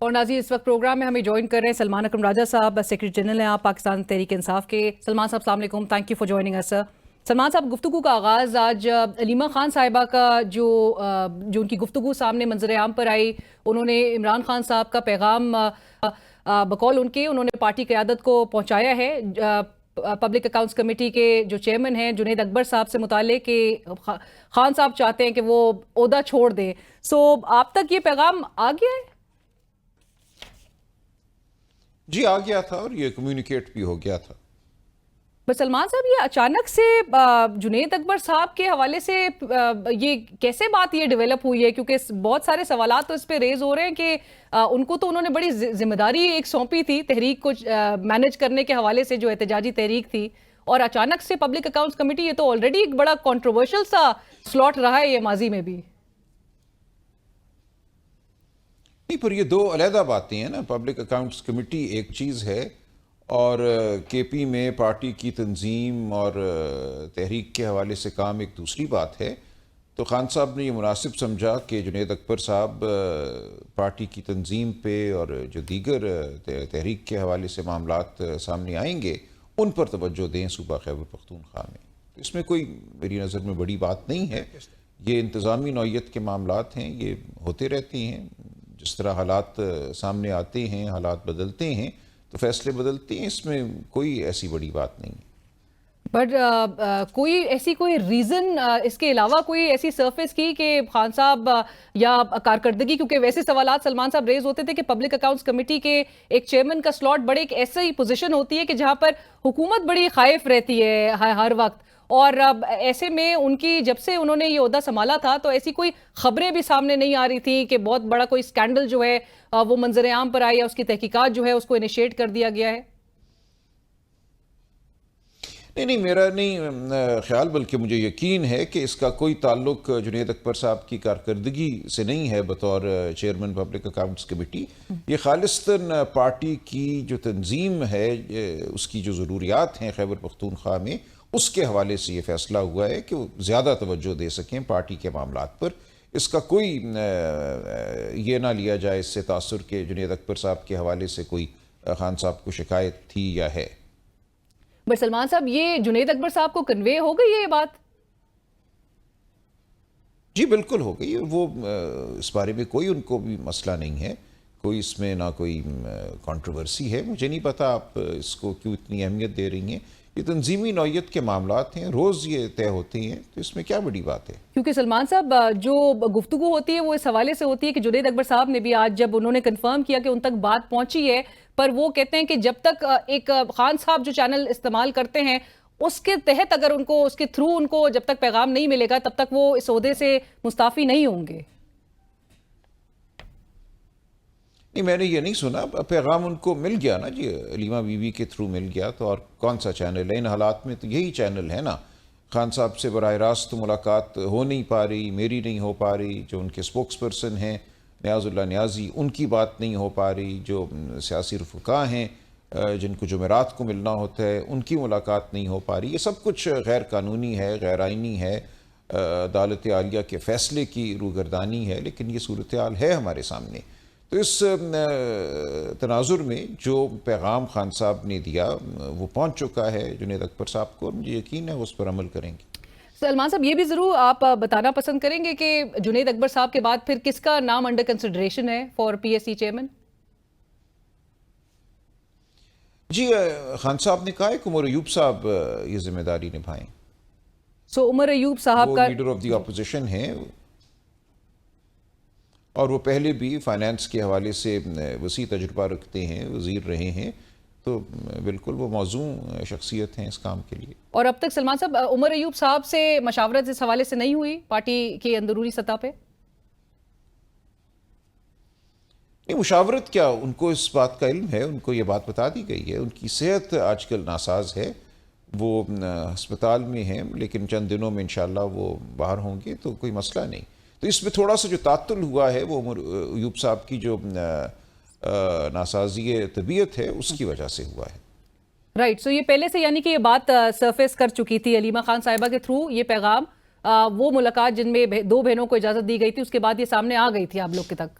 اور ناظرین اس وقت پروگرام میں ہمیں جوائن کر رہے ہیں سلمان اکرم راجہ صاحب، سیکرٹری جنرل ہیں آپ پاکستان تحریک انصاف کے. سلمان صاحب السلام علیکم، تھینک یو فار جوائننگ اس سر. سلمان صاحب، گفتگو کا آغاز آج علیمہ خان صاحبہ کا جو ان کی گفتگو سامنے منظر عام پر آئی، انہوں نے عمران خان صاحب کا پیغام بقول ان کے انہوں نے پارٹی قیادت کو پہنچایا ہے پبلک اکاؤنٹس کمیٹی کے جو چیئرمین ہیں جنید اکبر صاحب سے متعلق کہ خان صاحب چاہتے ہیں کہ وہ عہدہ چھوڑ دیں. سو آپ تک یہ پیغام آ گیا ہے؟ جی آ گیا تھا اور یہ کمیونیکیٹ بھی ہو گیا تھا. بس سلمان صاحب، یہ اچانک سے جنید اکبر صاحب کے حوالے سے یہ کیسے بات یہ ڈیولپ ہوئی ہے؟ کیونکہ بہت سارے سوالات تو اس پہ ریز ہو رہے ہیں کہ ان کو تو انہوں نے بڑی ذمہ داری ایک سونپی تھی تحریک کو مینج کرنے کے حوالے سے، جو احتجاجی تحریک تھی، اور اچانک سے پبلک اکاؤنٹس کمیٹی، یہ تو آلریڈی ایک بڑا کنٹروورشل سا سلاٹ رہا ہے یہ ماضی میں بھی. نہیں، پر یہ دو علیحدہ باتیں ہیں نا. پبلک اکاؤنٹس کمیٹی ایک چیز ہے اور کے پی میں پارٹی کی تنظیم اور تحریک کے حوالے سے کام ایک دوسری بات ہے. تو خان صاحب نے یہ مناسب سمجھا کہ جنید اکبر صاحب پارٹی کی تنظیم پہ اور جو دیگر تحریک کے حوالے سے معاملات سامنے آئیں گے ان پر توجہ دیں صوبہ خیبر پختونخوا میں. اس میں کوئی میری نظر میں بڑی بات نہیں ہے. یہ انتظامی نوعیت کے معاملات ہیں، یہ ہوتے رہتے ہیں. جس طرح حالات سامنے آتے ہیں، حالات بدلتے ہیں تو فیصلے بدلتے ہیں. اس میں کوئی ایسی بڑی بات نہیں ہے. بٹ کوئی ریزن اس کے علاوہ کوئی ایسی سرفیس کی کہ خان صاحب یا کارکردگی، کیونکہ ویسے سوالات سلمان صاحب ریز ہوتے تھے کہ پبلک اکاؤنٹس کمیٹی کے ایک چیئرمین کا سلاٹ بڑے ایک ایسی پوزیشن ہوتی ہے کہ جہاں پر حکومت بڑی خائف رہتی ہے ہر وقت، اور ایسے میں ان کی جب سے انہوں نے یہ عہدہ سنبھالا تھا تو ایسی کوئی خبریں بھی سامنے نہیں آ رہی تھیں کہ بہت بڑا کوئی سکینڈل جو ہے وہ منظر عام پر آئی ہے، اس کی تحقیقات جو ہے اس کو انیشیٹ کر دیا گیا ہے. نہیں، میرا نہیں خیال، بلکہ مجھے یقین ہے کہ اس کا کوئی تعلق جنید اکبر صاحب کی کارکردگی سے نہیں ہے بطور چیئرمین پبلک اکاؤنٹس کمیٹی. یہ خالصتاً پارٹی کی جو تنظیم ہے، اس کی جو ضروریات ہیں خیبر پختونخوا میں، اس کے حوالے سے یہ فیصلہ ہوا ہے کہ وہ زیادہ توجہ دے سکیں پارٹی کے معاملات پر. اس کا کوئی یہ نہ لیا جائے اس سے تاثر کہ جنید اکبر صاحب کے حوالے سے کوئی خان صاحب کو شکایت تھی یا ہے. بٹ سلمان صاحب، یہ جنید اکبر صاحب کو کنوے ہو گئی ہے یہ بات؟ جی بالکل ہو گئی. وہ اس بارے میں کوئی ان کو بھی مسئلہ نہیں ہے، کوئی اس میں نہ کوئی کنٹروورسی ہے. مجھے نہیں پتا آپ اس کو کیوں اتنی اہمیت دے رہی ہیں. یہ تنظیمی نوعیت کے معاملات ہیں، روز یہ طے ہوتے ہیں، تو اس میں کیا بڑی بات ہے. کیونکہ سلمان صاحب، جو گفتگو ہوتی ہے وہ اس حوالے سے ہوتی ہے کہ جنید اکبر صاحب نے بھی آج جب انہوں نے کنفرم کیا کہ ان تک بات پہنچی ہے، پر وہ کہتے ہیں کہ جب تک ایک خان صاحب جو چینل استعمال کرتے ہیں اس کے تحت اگر ان کو، اس کے تھرو ان کو جب تک پیغام نہیں ملے گا تب تک وہ اس عہدے سے مستعفی نہیں ہوں گے. نہیں، میں نے یہ نہیں سنا. پیغام ان کو مل گیا نا جی، علیمہ بی بی کے تھرو مل گیا. تو اور کون سا چینل ہے ان حالات میں؟ تو یہی چینل ہے نا. خان صاحب سے براہ راست ملاقات ہو نہیں پا رہی، میری نہیں ہو پا رہی. جو ان کے سپوکس پرسن ہیں نیاز اللہ نیازی، ان کی بات نہیں ہو پا رہی. جو سیاسی رفقا ہیں جن کو جمعرات کو ملنا ہوتا ہے، ان کی ملاقات نہیں ہو پا رہی. یہ سب کچھ غیر قانونی ہے، غیر آئینی ہے، عدالت عالیہ کے فیصلے کی روگردانی ہے. لیکن یہ صورتحال ہے ہمارے سامنے. تو اس تناظر میں جو پیغام خان صاحب نے دیا وہ پہنچ چکا ہے جنید اکبر صاحب کو، اور مجھے یقین ہے وہ اس پر عمل کریں گے. سلمان صاحب، یہ بھی ضرور آپ بتانا پسند کریں گے کہ جنید اکبر صاحب کے بعد پھر کس کا نام انڈر کنسیڈریشن ہے for P S C chairman? جی خان صاحب نے کہا ہے کہ عمر ایوب صاحب یہ ذمہ داری نبھائیں. سو عمر ایوب صاحب کا، وہ لیڈر آف دی اپوزیشن ہیں اور وہ پہلے بھی فائنانس کے حوالے سے وسیع تجربہ رکھتے ہیں، وزیر رہے ہیں. تو بالکل وہ موزوں شخصیت ہیں اس کام کے لیے. اور اب تک سلمان صاحب عمر ایوب صاحب سے مشاورت اس حوالے سے نہیں ہوئی پارٹی کے اندرونی سطح پہ؟ نہیں، مشاورت کیا، ان کو اس بات کا علم ہے، ان کو یہ بات بتا دی گئی ہے. ان کی صحت آج کل ناساز ہے، وہ ہسپتال میں ہیں، لیکن چند دنوں میں انشاءاللہ وہ باہر ہوں گے. تو کوئی مسئلہ نہیں. تو اس میں تھوڑا سا جو تعطل ہوا ہے وہ عمر ایوب صاحب کی جو ناسازی طبیعت ہے اس کی وجہ سے ہوا ہے. رائٹ. سو یہ پہلے سے یعنی کہ یہ بات سرفیس کر چکی تھی علیمہ خان صاحبہ کے تھرو، یہ پیغام، وہ ملاقات جن میں دو بہنوں کو اجازت دی گئی تھی، اس کے بعد یہ سامنے آ گئی تھی آپ لوگ کے تک؟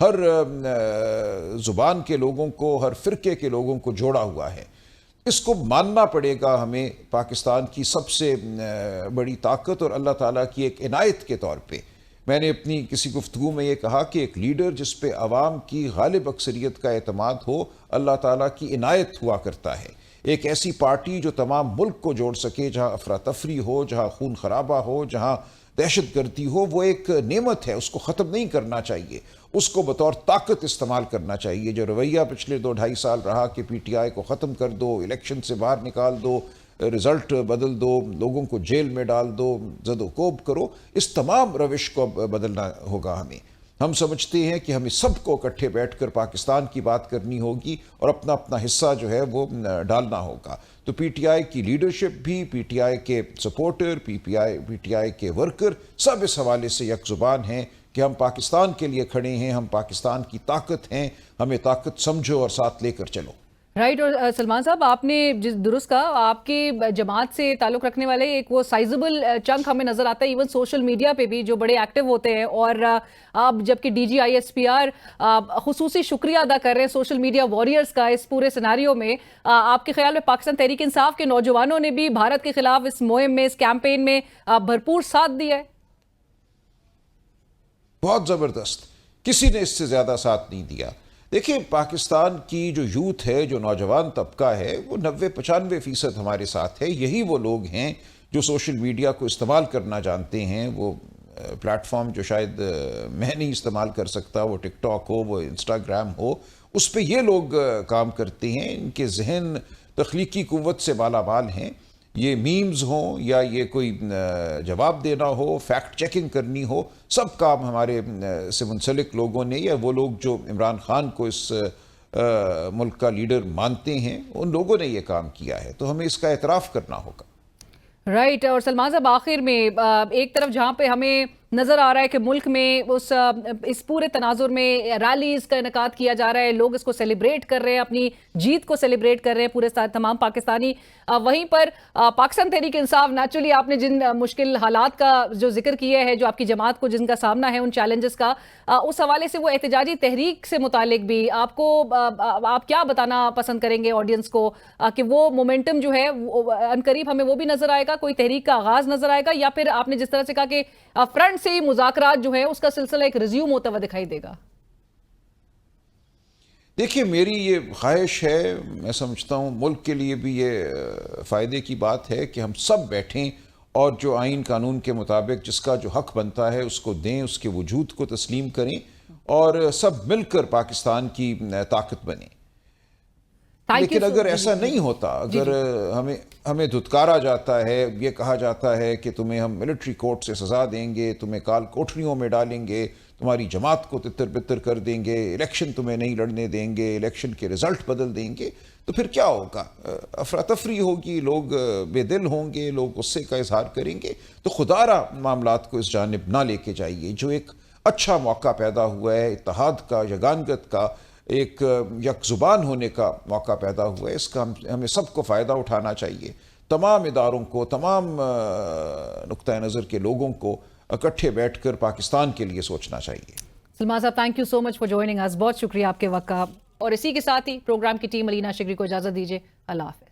ہر زبان کے لوگوں کو، ہر فرقے کے لوگوں کو جوڑا ہوا ہے۔ اس کو ماننا پڑے گا ہمیں پاکستان کی سب سے بڑی طاقت اور اللہ تعالیٰ کی ایک عنایت کے طور پہ۔ میں نے اپنی کسی گفتگو میں یہ کہا کہ ایک لیڈر جس پہ عوام کی غالب اکثریت کا اعتماد ہو، اللہ تعالیٰ کی عنایت ہوا کرتا ہے۔ ایک ایسی پارٹی جو تمام ملک کو جوڑ سکے، جہاں افراتفری ہو، جہاں خون خرابہ ہو، جہاں دہشت گردی ہو، وہ ایک نعمت ہے، اس کو ختم نہیں کرنا چاہیے، اس کو بطور طاقت استعمال کرنا چاہیے۔ جو رویہ پچھلے 2-2.5 سال رہا کہ پی ٹی آئی کو ختم کر دو، الیکشن سے باہر نکال دو، رزلٹ بدل دو، لوگوں کو جیل میں ڈال دو، زد و کوب کرو، اس تمام روش کو بدلنا ہوگا ہمیں۔ ہم سمجھتے ہیں کہ ہمیں سب کو اکٹھے بیٹھ کر پاکستان کی بات کرنی ہوگی اور اپنا اپنا حصہ جو ہے وہ ڈالنا ہوگا۔ تو پی ٹی آئی کی لیڈرشپ بھی، پی ٹی آئی کے سپورٹر، پی ٹی آئی کے ورکر، سب اس حوالے سے یک زبان ہیں کہ ہم پاکستان کے لیے کھڑے ہیں، ہم پاکستان کی طاقت ہیں، ہمیں طاقت سمجھو اور ساتھ لے کر چلو۔ رائٹ، اور سلمان صاحب آپ نے درست کہا، آپ کی جماعت سے تعلق رکھنے والے ایک وہ سائزبل چنک ہمیں نظر آتا ہے ایون سوشل میڈیا پہ بھی، جو بڑے ایکٹیو ہوتے ہیں، اور آپ جبکہ D G I S P R خصوصی شکریہ ادا کر رہے ہیں سوشل میڈیا واریئرز کا اس پورے سیناریو میں۔ آپ کے خیال میں پاکستان تحریک انصاف کے نوجوانوں نے بھی بھارت کے خلاف اس مہم میں، اس کیمپین میں بھرپور ساتھ دیا ہے؟ بہت زبردست، کسی نے اس سے زیادہ ساتھ نہیں دیا۔ دیکھیں، پاکستان کی جو یوتھ ہے، جو نوجوان طبقہ ہے، وہ 90-95% ہمارے ساتھ ہے۔ یہی وہ لوگ ہیں جو سوشل میڈیا کو استعمال کرنا جانتے ہیں۔ وہ پلیٹ فارم جو شاید میں نہیں استعمال کر سکتا، وہ ٹک ٹاک ہو، وہ انسٹاگرام ہو، اس پہ یہ لوگ کام کرتے ہیں۔ ان کے ذہن تخلیقی قوت سے مالا مال ہیں۔ یہ میمز ہوں یا یہ کوئی جواب دینا ہو، فیکٹ چیکنگ کرنی ہو، سب کام ہمارے سے منسلک لوگوں نے، یا وہ لوگ جو عمران خان کو اس ملک کا لیڈر مانتے ہیں، ان لوگوں نے یہ کام کیا ہے، تو ہمیں اس کا اعتراف کرنا ہوگا۔ رائٹ، اور سلمان صاحب آخر میں ایک طرف جہاں پہ ہمیں نظر آ رہا ہے کہ ملک میں اس پورے تناظر میں ریلیز کا انعقاد کیا جا رہا ہے، لوگ اس کو سیلیبریٹ کر رہے ہیں، اپنی جیت کو سیلیبریٹ کر رہے ہیں پورے تمام پاکستانی، وہیں پر پاکستان تحریک انصاف، نیچرلی آپ نے جن مشکل حالات کا جو ذکر کیا ہے، جو آپ کی جماعت کو جن کا سامنا ہے، ان چیلنجز کا، اس حوالے سے وہ احتجاجی تحریک سے متعلق بھی آپ کیا بتانا پسند کریں گے آڈینس کو، کہ وہ مومنٹم جو ہے عنقریب ہمیں وہ بھی نظر آئے گا، کوئی تحریک کا آغاز نظر آئے گا، یا پھر آپ نے جس طرح سے کہا کہ فرنٹ سے ہی مذاکرات جو ہے اس کا سلسلہ ایک ریزیوم ہوتا ہوا دکھائی دے گا؟ دیکھیے، میری یہ خواہش ہے، میں سمجھتا ہوں ملک کے لیے بھی یہ فائدے کی بات ہے کہ ہم سب بیٹھیں اور جو آئین قانون کے مطابق جس کا جو حق بنتا ہے اس کو دیں، اس کے وجود کو تسلیم کریں، اور سب مل کر پاکستان کی طاقت بنیں۔ لیکن اگر ایسا نہیں ہوتا، اگر ہمیں دھتکارا جاتا ہے، یہ کہا جاتا ہے کہ تمہیں ہم ملٹری کورٹ سے سزا دیں گے، تمہیں کال کوٹریوں میں ڈالیں گے، تمہاری جماعت کو تتر بتر کر دیں گے، الیکشن تمہیں نہیں لڑنے دیں گے، الیکشن کے رزلٹ بدل دیں گے، تو پھر کیا ہوگا؟ افراتفری ہوگی، لوگ بے دل ہوں گے، لوگ غصے کا اظہار کریں گے۔ تو خدارہ معاملات کو اس جانب نہ لے کے جائیے۔ جو ایک اچھا موقع پیدا ہوا ہے، اتحاد کا، یگانگت کا، ایک یک زبان ہونے کا موقع پیدا ہوا ہے، اس کا ہمیں سب کو فائدہ اٹھانا چاہیے۔ تمام اداروں کو، تمام نقطہ نظر کے لوگوں کو اکٹھے بیٹھ کر پاکستان کے لیے سوچنا چاہیے۔ سلمان صاحب، thank you so much for joining us, بہت شکریہ آپ کے وقت کا، اور اسی کے ساتھ ہی پروگرام کی ٹیم علینا شگری کو اجازت دیجیے، اللہ حافظ۔